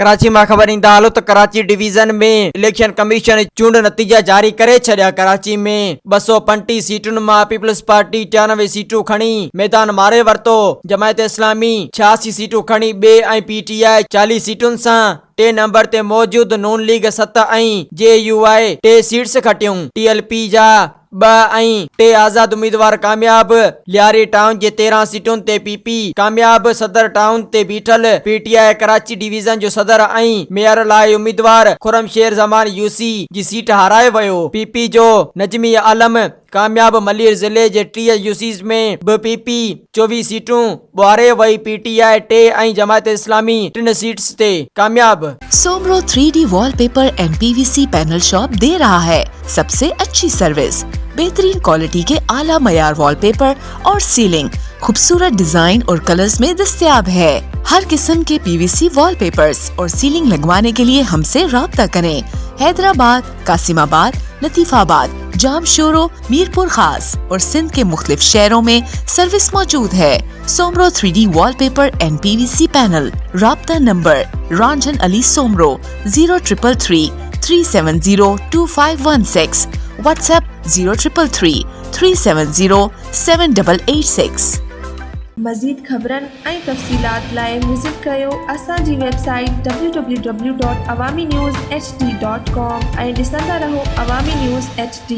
कराची में ख़बर ईंदा हलो त कराची डिवीज़न में इलेक्शन कमीशन चूंड नतीजा जारी करे छॾिया। कराची में 235 सीटुनि मां पीपल्स पार्टी 93 सीटूं खणी मैदान मारे वरितो। जमायत इस्लामी 86 सीटूं खणी ॿिए ऐं PTI 40 सीटुनि सां टे नंबर ते मौजूद। नून लीग 7 ऐं JUI 2 सीट्स खटियूं। TLP जा 2 ऐं 2 आज़ाद उम्मीदवार कामयाब। लियारी टाउन जे 13 सीटुनि ते PP कामयाब। सदर टाउन ते बीठल PTI कराची डिवीज़न जो सदर ऐं मेयर लाइ उम्मीदवार खुरमशेर ज़मान UC जी सीट हाराए वियो। PP जो नजमी आलम कामयाब। मलीर ज़िले जे 30 UCs में बि PP 24 सीटूं ॿुहारे वई। PTI 2 ऐं जमायत इस्लामी 3 सीट्स ते कामयाब। Soomro 3D wallpaper and PVC panel shop दे रहा है सबसे अच्छी सर्विस, बेहतरीन क्वालिटी के आला मयार वॉलपेपर और सीलिंग खूबसूरत डिजाइन और कलर्स में दस्तयाब है। हर किस्म के PVC वॉलपेपर्स और सीलिंग लगवाने के लिए हमसे राब्ता करें। हैदराबाद, कासिमाबाद, लतीफाबाद, जामशोरो, मीरपुर खास और सिंध के मुख्तलिफ शहरों में सर्विस मौजूद है। Soomro 3D wallpaper and PVC panel. राब्ता नंबर रंजन अली सोमरो 0333 370 2516। WhatsApp 0333 370 7886। मज़ीद ख़बरन ऐं तफ़सीलात लाइ विज़िट कयो असांजी वेबसाइट www.awamiNewsHD.com ऐं ॾिसंदा रहो अवामी न्यूज़ HD।